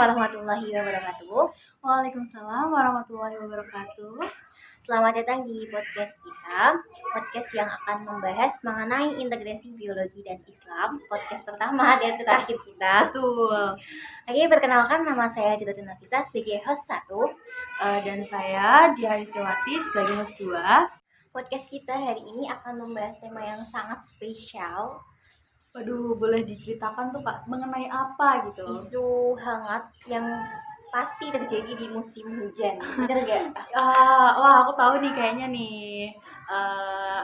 warahmatullahi wabarakatuh. Waalaikumsalam warahmatullahi wabarakatuh. Selamat datang di podcast kita. Podcast yang akan membahas mengenai integrasi biologi dan Islam. Podcast pertama dan terakhir kita. Betul. Oke, perkenalkan nama saya Judatun Nafisa sebagai host 1. Dan saya Diah Yustiawati sebagai host 2. Podcast kita hari ini akan membahas tema yang sangat spesial. Waduh, boleh diceritakan tuh Kak mengenai apa gitu? Isu hangat yang pasti terjadi di musim hujan. Bener gak? Wah, aku tahu nih kayaknya nih.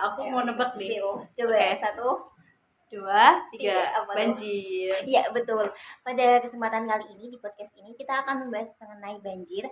Aku mau nebak deh. Coba Oke. 1, 2, 3, apa tuh? banjir. Iya, betul. Pada kesempatan kali ini di podcast ini kita akan membahas mengenai banjir.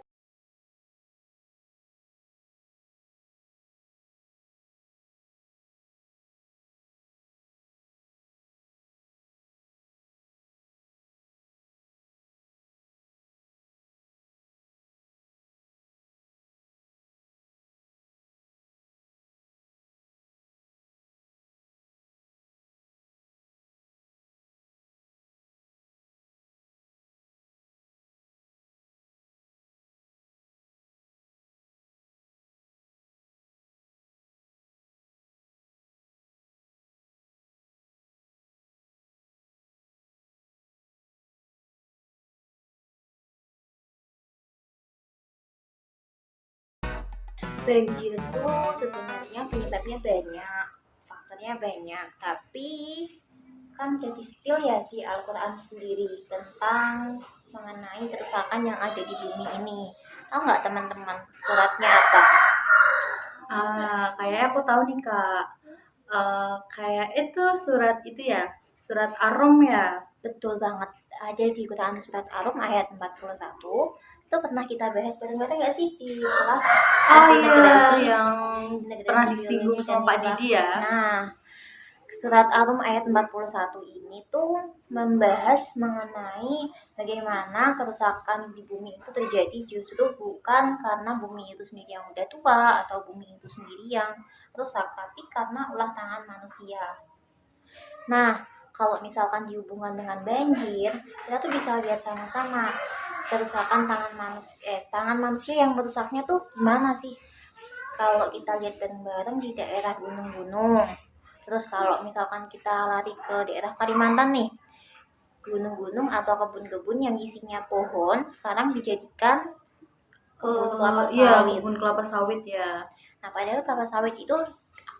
Banjir itu sebenarnya penyebabnya banyak, faktornya banyak, tapi kan udah di-spill ya di Al-Quran sendiri tentang mengenai kerusakan yang ada di bumi ini. Tahu nggak teman-teman suratnya apa? Kayaknya aku tahu nih Kak. Kayak itu surat itu ya, surat Ar-Rum ya. Betul banget, ada di Quran surat Ar-Rum ayat 41. Itu pernah kita bahas bareng-bareng nggak sih di kelas Iya, yang integrasi pernah biologi disinggung dan sama Pak Islam. Didi ya. Nah, surat Ar-Rum ayat 41 ini tuh membahas mengenai bagaimana kerusakan di bumi itu terjadi justru bukan karena bumi itu sendiri yang udah tua atau bumi itu sendiri yang rusak, tapi karena ulah tangan manusia. Nah, kalau misalkan dihubungkan dengan banjir, kita tuh bisa lihat sama-sama kerusakan tangan manusia yang merusaknya tuh gimana sih? Kalau kita lihat bareng-bareng di daerah gunung-gunung, terus kalau misalkan kita lari ke daerah Kalimantan nih, gunung-gunung atau kebun-kebun yang isinya pohon sekarang dijadikan kebun kelapa sawit. Kebun kelapa sawit ya. Nah, padahal kelapa sawit itu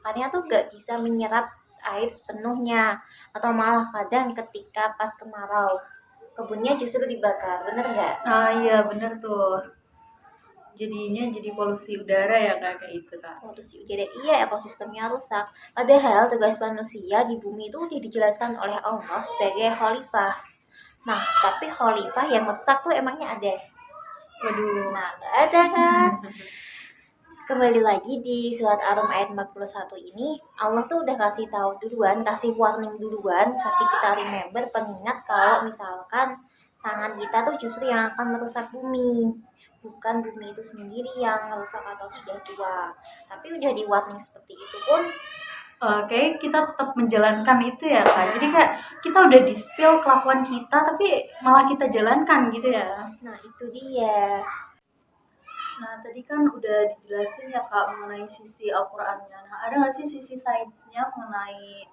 akarnya tuh gak bisa menyerap air sepenuhnya, atau malah kadang ketika pas kemarau kebunnya justru dibakar, bener nggak? Iya bener tuh. Jadinya jadi polusi udara ya kayak itu Kak. Polusi udara, iya, ekosistemnya rusak. Padahal tugas manusia di bumi itu udah dijelaskan oleh Allah sebagai khalifah. Nah, tapi khalifah yang rusak tuh emangnya ada? Waduh. Nah, nggak ada kan? Kembali lagi di surat Ar-Rum ayat 41 ini, Allah tuh udah kasih tahu duluan, kasih warning duluan, kasih kita remember, pengingat kalau misalkan tangan kita tuh justru yang akan merusak bumi, bukan bumi itu sendiri yang merusak atau sudah tua. Tapi udah di warning seperti itu pun Kayak kita tetap menjalankan itu ya Kak. Jadi kayak kita udah di-spill kelakuan kita tapi malah kita jalankan gitu ya. nah itu dia. Nah tadi kan udah dijelasin ya Kak mengenai sisi Al-Qur'annya. Nah ada nggak sih sisi sainsnya mengenai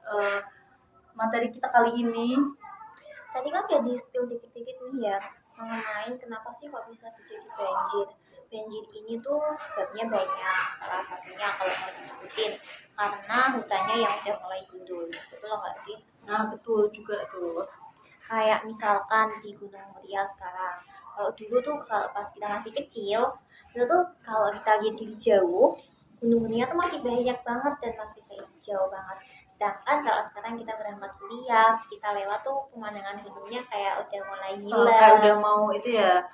materi kita kali ini? Tadi kan udah di-spill dikit-dikit nih ya mengenai kenapa sih kok bisa terjadi banjir. Banjir ini tuh sebabnya banyak. Salah satunya kalau mau disebutin karena hutannya yang udah mulai gundul. Betul nggak sih? Nah betul juga tuh. Kayak misalkan di Gunung Muria sekarang. Kalau dulu tuh kalau pas kita masih kecil, itu tuh kalau kita lihat dari jauh, Gunung Muria tuh masih banyak banget dan masih kayak jauh banget. Sedangkan kalau sekarang kita berangkat kuliah, kita lewat tuh pemandangan gunungnya kayak udah mulai Kayak hilang. udah mau itu ya.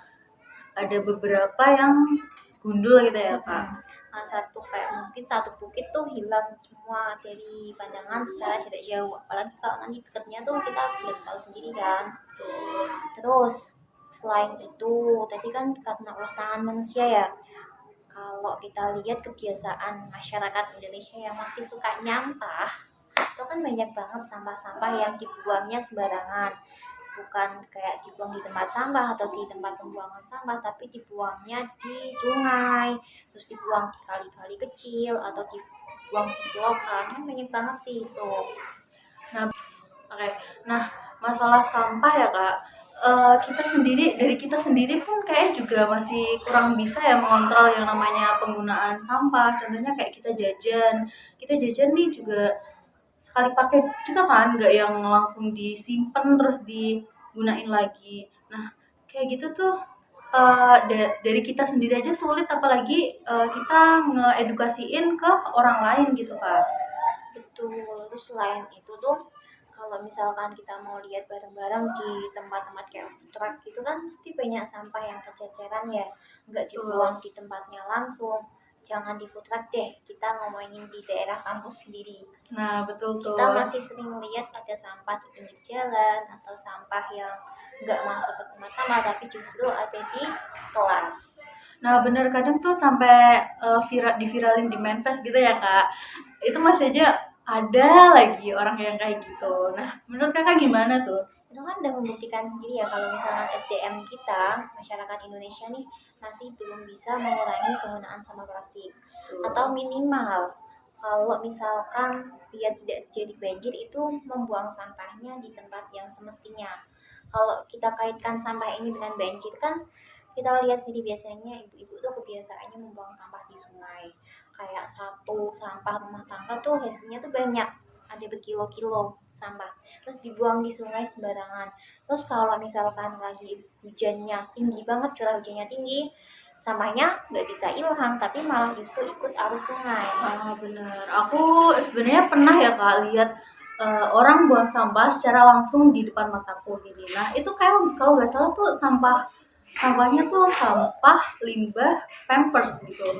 Ada beberapa yang gundul gitu ya Kak. Satu kayak mungkin satu bukit tuh hilang semua dari pandangan secara jarak jauh, apalagi kalau nanti dekatnya tuh kita belum tahu sendiri kan. Terus selain itu tadi kan karena ulah tangan manusia ya, kalau kita lihat kebiasaan masyarakat Indonesia yang masih suka nyampah, itu kan banyak banget sampah-sampah yang dibuangnya sembarangan. bukan kayak dibuang di tempat sampah atau di tempat pembuangan sampah, tapi dibuangnya di sungai, terus dibuang di kali-kali kecil atau dibuang di selokan. Kan banyak banget sih itu. Oke, nah masalah sampah ya Kak, dari kita sendiri pun kayak juga masih kurang bisa ya mengontrol yang namanya penggunaan sampah. Contohnya kayak kita jajan nih juga sekali pakai juga kan, nggak yang langsung disimpan terus digunain lagi. Nah kayak gitu tuh dari kita sendiri aja sulit, apalagi kita ngeedukasiin ke orang lain gitu Kak. Betul. Terus selain itu tuh, kalau misalkan kita mau lihat bareng-bareng di tempat-tempat kayak food truck gitu kan pasti banyak sampah yang kececeran ya, nggak dibuang Betul. di tempatnya langsung. Jangan di food truck deh, kita ngomongin di daerah kampus sendiri. Nah betul Kita tuh. masih sering lihat ada sampah di pinggir jalan atau sampah yang nggak masuk ke tempat sampah tapi justru ada di kelas. Nah, bener kadang tuh sampai diviralin di Manifest gitu ya, Kak. Itu masih aja ada lagi orang yang kayak gitu. Nah, menurut Kakak gimana tuh? Itu kan udah membuktikan sendiri ya kalau misalnya SDM kita, masyarakat Indonesia nih, masih belum bisa mengurangi penggunaan sampah plastik. Atau Tuh. minimal kalau misalkan biar tidak terjadi banjir itu membuang sampahnya di tempat yang semestinya. Kalau kita kaitkan sampah ini dengan banjir kan kita lihat sendiri biasanya ibu-ibu tuh kebiasaannya membuang sampah di sungai. Kayak satu sampah rumah tangga tuh hasilnya tuh banyak, ada berkilo-kilo sampah terus dibuang di sungai sembarangan. Terus kalau misalkan lagi hujannya tinggi banget, curah hujannya tinggi, sampahnya nggak bisa hilang tapi malah justru ikut arus sungai. Ah, bener. Aku sebenarnya pernah ya Kak lihat orang buang sampah secara langsung di depan mataku gini. Nah, itu kayak kalau nggak salah tuh sampahnya tuh sampah limbah Pampers gitu.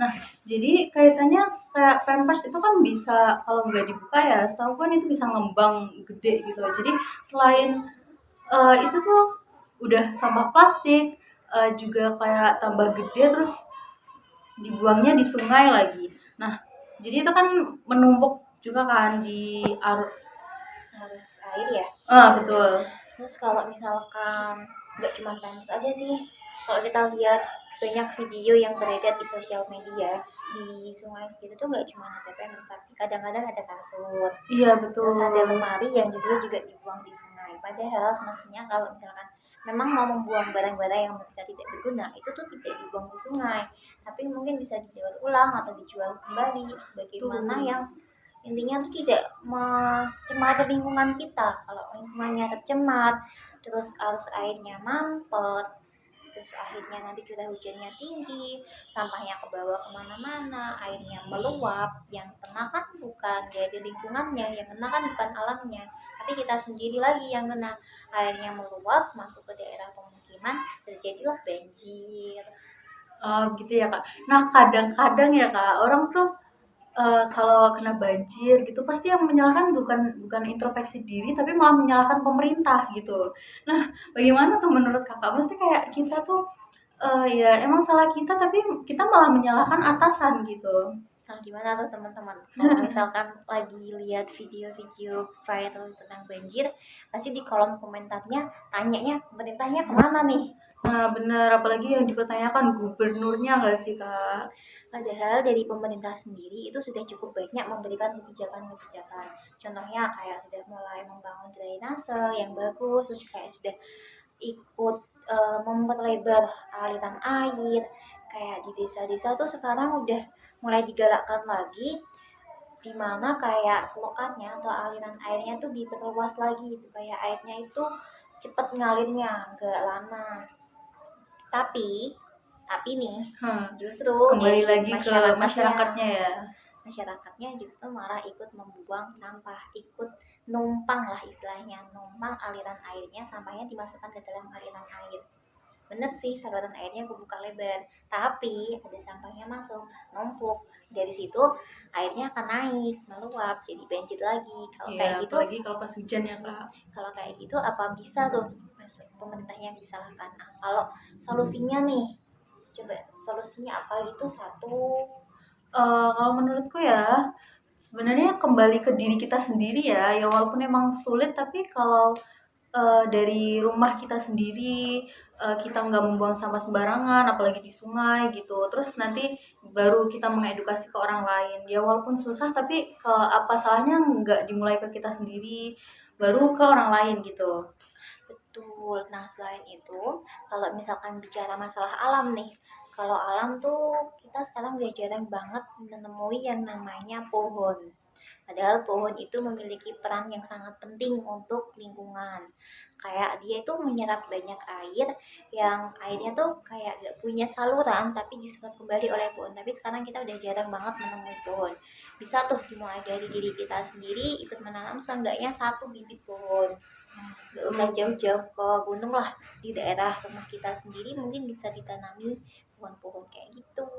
Nah, jadi kaitannya kayak Pampers itu kan bisa kalau nggak dibuka ya, setahu kan itu bisa ngembang gede gitu. Jadi selain itu tuh udah sampah plastik, juga kayak tambah gede terus dibuangnya di sungai lagi. Nah, jadi itu kan menumpuk juga kan di Arus air ya. betul. Terus kalau misalkan nggak cuma Pampers aja sih, kalau kita lihat banyak video yang beredar di sosial media di sungai segitu tuh nggak cuma ada Pampers tapi kadang-kadang ada kasur, Iya betul. terus ada lemari yang justru juga dibuang di sungai. Padahal semestinya kalau misalkan memang mau membuang barang-barang yang mereka tidak berguna itu tuh tidak dibuang di sungai, tapi mungkin bisa didaur ulang atau dijual kembali. Bagaimana Tuh. yang intinya tuh tidak mencemari lingkungan kita. Kalau lingkungannya tercemar terus arus airnya mampet, terus akhirnya nanti curah hujannya tinggi, sampahnya ke bawah kemana-mana, airnya meluap, yang kena kan bukan dari lingkungannya, yang kena kan bukan alamnya tapi kita sendiri lagi yang kena. Airnya meluap masuk ke daerah pemukiman, terjadilah banjir. Gitu ya Kak. Nah kadang-kadang ya Kak, orang tuh kalau kena banjir gitu pasti yang menyalahkan bukan bukan introspeksi diri tapi malah menyalahkan pemerintah gitu. Nah bagaimana tuh menurut Kakak? Mesti kayak kita tuh ya emang salah kita tapi kita malah menyalahkan atasan gitu. Nah, gimana tuh teman-teman? Kalau misalkan lagi lihat video-video viral tentang banjir, pasti di kolom komentarnya tanyanya pemerintahnya kemana nih? Nah bener, apalagi yang dipertanyakan gubernurnya nggak sih Kak? Padahal dari pemerintah sendiri itu sudah cukup banyak memberikan kebijakan-kebijakan. Contohnya kayak sudah mulai membangun drainase yang bagus, terus kayak sudah ikut memperlebar aliran air. Kayak di desa-desa tuh sekarang udah mulai digalakkan lagi di mana kayak selokannya atau aliran airnya tuh diperluas lagi supaya airnya itu cepat ngalirnya, nggak lama. Tapi nih justru Kembali dari lagi ke masyarakatnya ya. masyarakatnya justru malah ikut membuang sampah, ikut numpang lah istilahnya, numpang aliran airnya, sampahnya dimasukkan ke dalam aliran air. Bener sih saluran airnya kebuka lebar, tapi ada sampahnya masuk, numpuk. Dari situ airnya akan naik, meluap, jadi banjir lagi. Kalau Iya, kayak gitu, apalagi kalau pas hujan ya Kak. kalau kayak gitu apa bisa tuh pemerintahnya yang disalahkan? Nah, kalau solusinya nih, coba solusinya apa itu satu. Kalau menurutku ya, sebenarnya kembali ke diri kita sendiri ya, ya walaupun emang sulit tapi kalau dari rumah kita sendiri, kita nggak membuang sampah sembarangan, apalagi di sungai gitu. Terus nanti baru kita mengedukasi ke orang lain. Ya walaupun susah, tapi apa salahnya nggak dimulai ke kita sendiri, baru ke orang lain gitu. Betul. Nah, selain itu, kalau misalkan bicara masalah alam nih, kalau alam tuh kita sekarang udah jarang banget menemui yang namanya pohon. Padahal pohon itu memiliki peran yang sangat penting untuk lingkungan. Kayak dia itu menyerap banyak air, yang airnya tuh kayak gak punya saluran tapi diserap kembali oleh pohon. Tapi sekarang kita udah jarang banget menemui pohon. Bisa tuh dimulai dari diri kita sendiri, ikut menanam seenggaknya satu bibit pohon. Gak usah jauh-jauh ke gunung lah, di daerah rumah kita sendiri mungkin bisa ditanami pohon-pohon kayak gitu.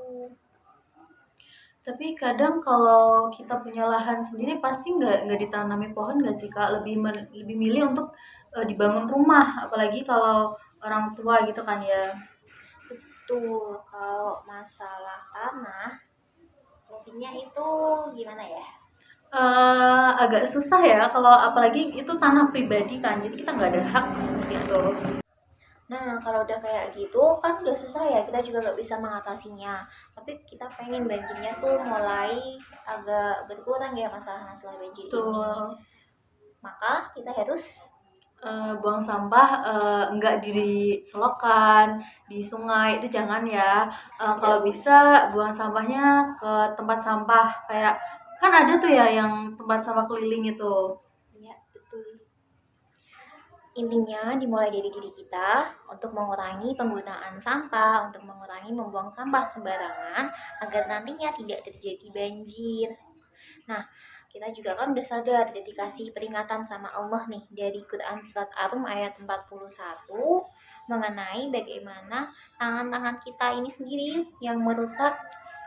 Tapi kadang kalau kita punya lahan sendiri pasti nggak ditanami pohon nggak sih Kak? Lebih milih untuk dibangun rumah, apalagi kalau orang tua gitu kan ya. Betul, kalau masalah tanah solusinya itu gimana ya? Agak susah ya kalau apalagi itu tanah pribadi kan, jadi kita nggak ada hak gitu. Nah, kalau udah kayak gitu kan udah susah ya, kita juga nggak bisa mengatasinya. Tapi kita pengen banjirnya tuh mulai agak berkurang ya, masalah-masalah banjir ini. Tuh Maka kita harus buang sampah nggak di selokan, di sungai itu jangan ya. Kalau bisa buang sampahnya ke tempat sampah kayak kan ada tuh ya yang tempat sampah keliling itu. ya betul. Intinya dimulai dari diri kita untuk mengurangi penggunaan sampah, untuk mengurangi membuang sampah sembarangan agar nantinya tidak terjadi banjir. Nah, kita juga kan udah sadar udah dikasih peringatan sama Allah nih dari Quran surat Ar-Rum ayat 41 mengenai bagaimana tangan-tangan kita ini sendiri yang merusak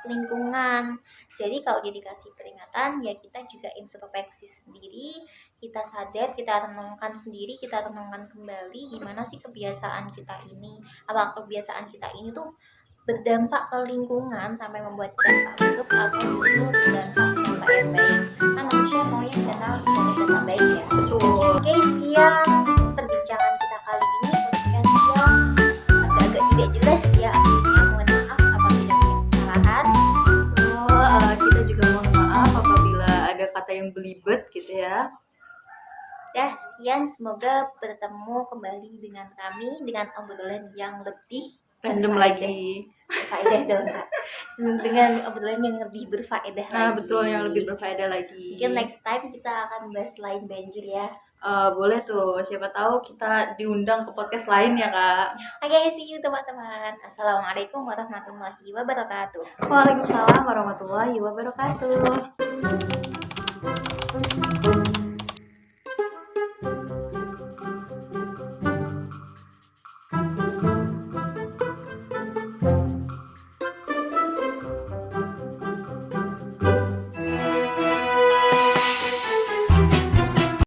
lingkungan. Jadi kalau dia dikasih peringatan ya kita juga introspeksi sendiri, kita sadar, kita renungkan sendiri, kita renungkan kembali gimana sih kebiasaan kita ini. Apa kebiasaan kita ini tuh berdampak ke lingkungan sampai membuat dampak buruk atau justru dampak yang baik. Kan manusia maunya channel dampak baik ya. Betul. Oke, sekian perbincangan kita kali ini. Podcast yang agak-agak tidak jelas ya aslinya. Mohon maaf apabila ada kesalahan. Kita juga mohon maaf apabila ada kata yang belibet gitu ya. Ya, sekian. Semoga bertemu kembali dengan kami dengan obrolan yang lebih Random lagi. berfaedah dong, Kak. Dengan obrolan yang lebih berfaedah Nah, lagi. betul yang lebih berfaedah lagi. Mungkin next time kita akan bahas lain banjir ya. Boleh tuh, siapa tahu kita diundang ke podcast lain ya Kak. Oke, see you teman-teman. Assalamualaikum warahmatullahi wabarakatuh. Waalaikumsalam warahmatullahi wabarakatuh.